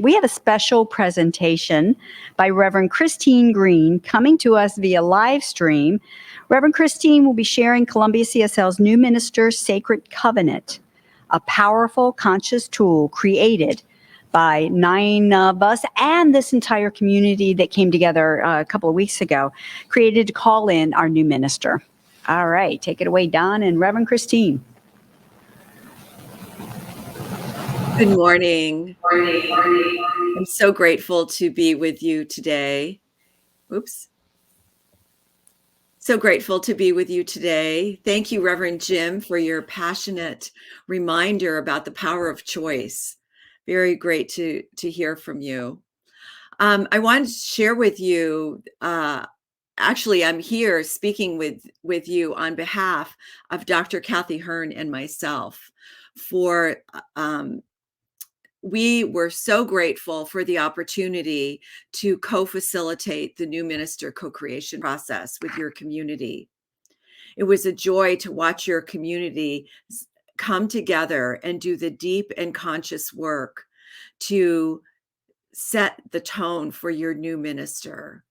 We have a special presentation by Reverend Christine Green coming to us via live stream. Reverend Christine will be sharing Columbia CSL's new minister, Sacred Covenant, a powerful conscious tool created by 9 of us and this entire community that came together a couple of weeks ago, created to call in our new minister. All right, take it away, Don and Reverend Christine. Good morning. I'm so grateful to be with you today. So grateful to be with you today. Thank you, Reverend Jim, for your passionate reminder about the power of choice. Very great to hear from you. I wanted to share with you, actually, I'm here speaking with you on behalf of Dr. Kathy Hearn and myself for we were so grateful for the opportunity to co-facilitate the new minister co-creation process with your community. It was a joy to watch your community come together and do the deep and conscious work to set the tone for your new minister.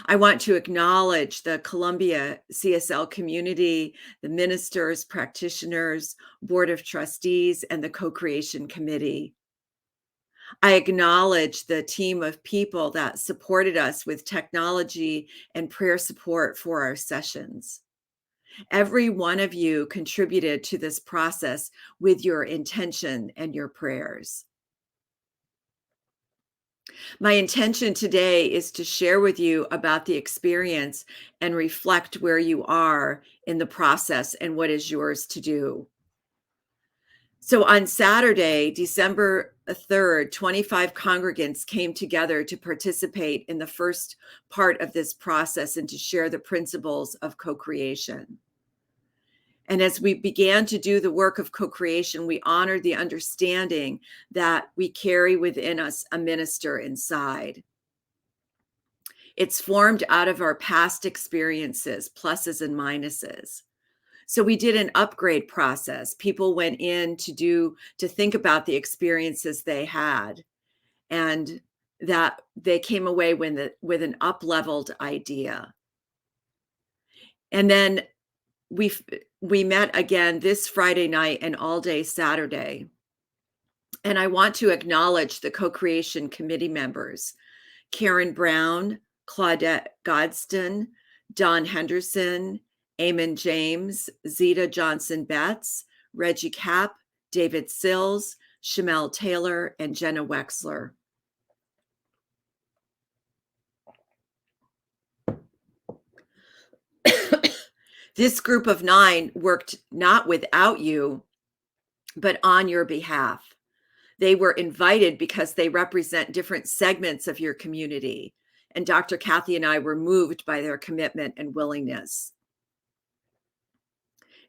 I want to acknowledge the Columbia CSL community, the ministers, practitioners, board of trustees, and the co-creation committee. I acknowledge the team of people that supported us with technology and prayer support for our sessions. Every one of you contributed to this process with your intention and your prayers. My intention today is to share with you about the experience and reflect where you are in the process and what is yours to do. So on Saturday, December 3rd, 25 congregants came together to participate in the first part of this process and to share the principles of co-creation. And as we began to do the work of co-creation, we honored the understanding that we carry within us a minister inside. It's formed out of our past experiences, pluses and minuses. So we did an upgrade process. People went in to think about the experiences they had, and that they came away with an up-leveled idea. And then we met again this Friday night and all day Saturday. And I want to acknowledge the co-creation committee members, Karen Brown, Claudette Godston, Don Henderson, Eamon James, Zeta Johnson-Betts, Reggie Kapp, David Sills, Shamel Taylor, and Jenna Wexler. This group of 9 worked not without you, but on your behalf. They were invited because they represent different segments of your community, and Dr. Kathy and I were moved by their commitment and willingness.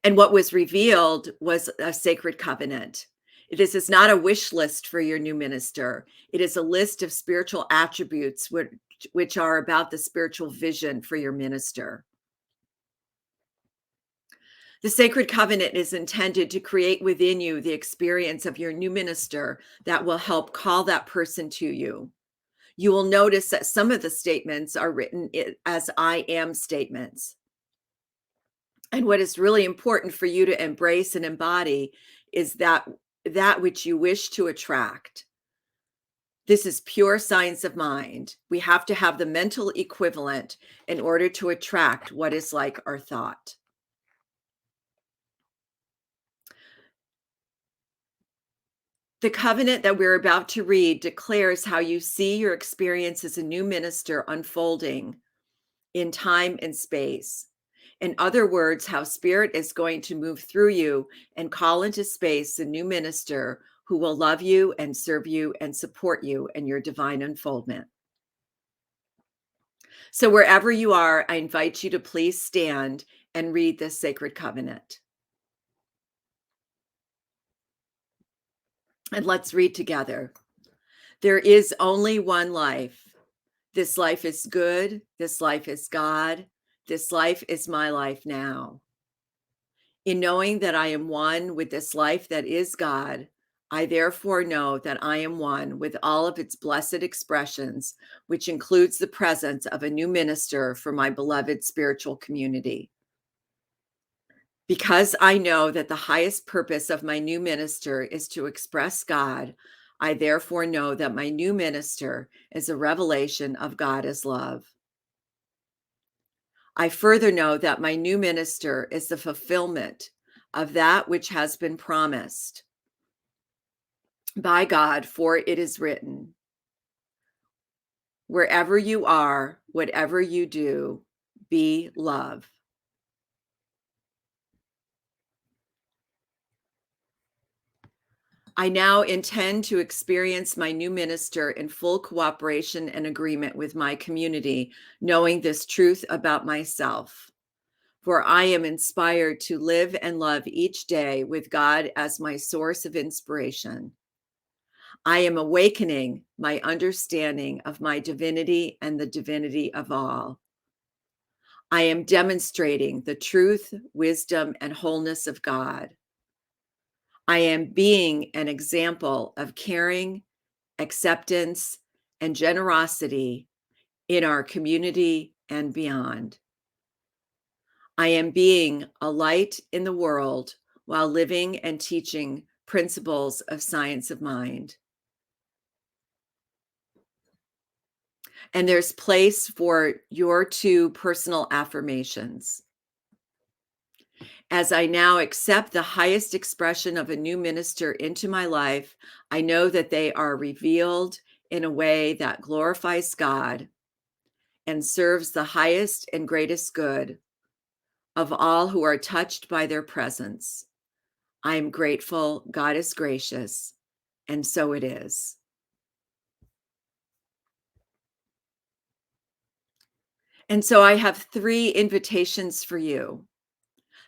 And what was revealed was a sacred covenant. This is not a wish list for your new minister. It is a list of spiritual attributes which are about the spiritual vision for your minister. The sacred covenant is intended to create within you the experience of your new minister that will help call that person to you. You will notice that some of the statements are written as I am statements. And what is really important for you to embrace and embody is that which you wish to attract. This is pure science of mind. We have to have the mental equivalent in order to attract what is like our thought. The covenant that we're about to read declares how you see your experience as a new minister unfolding in time and space. In other words, how Spirit is going to move through you and call into space a new minister who will love you and serve you and support you in your divine unfoldment. So wherever you are, I invite you to please stand and read this sacred covenant. And let's read together. There is only one life. This life is good. This life is God. This life is my life now. In knowing that I am one with this life that is God, I therefore know that I am one with all of its blessed expressions, which includes the presence of a new minister for my beloved spiritual community. Because I know that the highest purpose of my new minister is to express God, I therefore know that my new minister is a revelation of God as love. I further know that my new minister is the fulfillment of that which has been promised by God, for it is written, wherever you are, whatever you do, be love. I now intend to experience my new minister in full cooperation and agreement with my community, knowing this truth about myself. For I am inspired to live and love each day with God as my source of inspiration. I am awakening my understanding of my divinity and the divinity of all. I am demonstrating the truth, wisdom, and wholeness of God. I am being an example of caring, acceptance, and generosity in our community and beyond. I am being a light in the world while living and teaching principles of science of mind. And there's place for your 2 personal affirmations. As I now accept the highest expression of a new minister into my life, I know that they are revealed in a way that glorifies God and serves the highest and greatest good of all who are touched by their presence. I am grateful, God is gracious, and so it is. And so I have 3 invitations for you.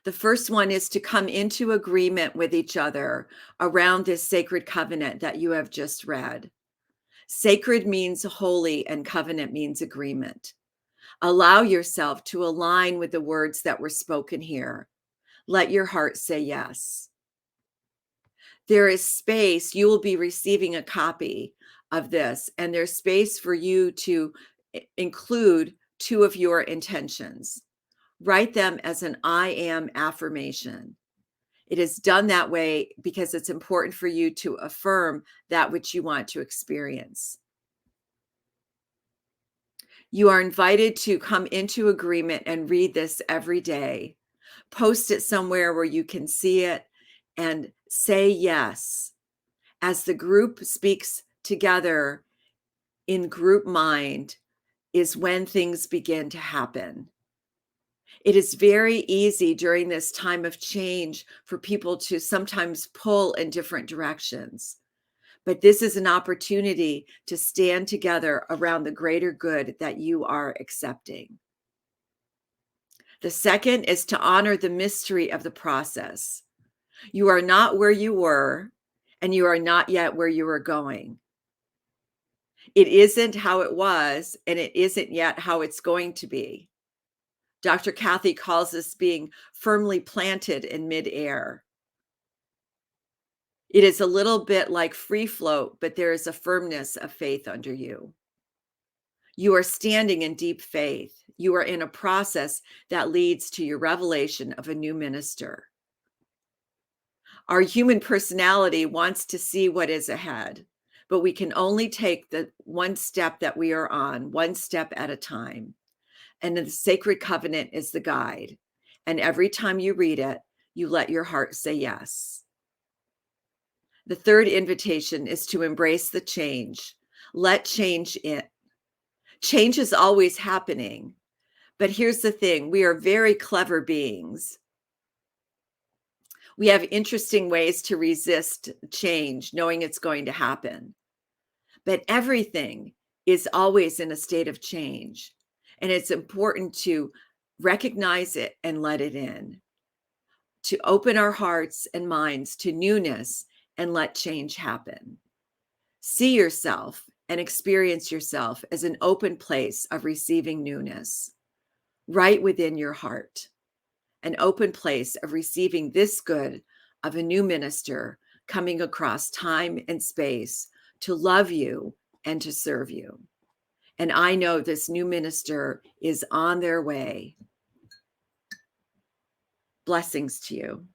The first one is to come into agreement with each other around this sacred covenant that you have just read. Sacred means holy, and covenant means agreement. Allow yourself to align with the words that were spoken here. Let your heart say yes. There is space. You will be receiving a copy of this, and there's space for you to include 2 of your intentions. Write them as an I am affirmation. It is done that way because it's important for you to affirm that which you want to experience. You are invited to come into agreement and read this every day. Post it somewhere where you can see it and say yes. As the group speaks together in group mind is when things begin to happen. It is very easy during this time of change for people to sometimes pull in different directions. But this is an opportunity to stand together around the greater good that you are accepting. The second is to honor the mystery of the process. You are not where you were, and you are not yet where you are going. It isn't how it was, and it isn't yet how it's going to be. Dr. Kathy calls this being firmly planted in midair. It is a little bit like free float, but there is a firmness of faith under you. You are standing in deep faith. You are in a process that leads to your revelation of a new minister. Our human personality wants to see what is ahead, but we can only take the one step that we are on, one step at a time. And the sacred covenant is the guide. And every time you read it, you let your heart say yes. The third invitation is to embrace the change. Let change in. Change is always happening. But here's the thing, we are very clever beings. We have interesting ways to resist change, knowing it's going to happen. But everything is always in a state of change. And it's important to recognize it and let it in, to open our hearts and minds to newness and let change happen. See yourself and experience yourself as an open place of receiving newness, right within your heart, an open place of receiving this good of a new minister coming across time and space to love you and to serve you. And I know this new minister is on their way. Blessings to you.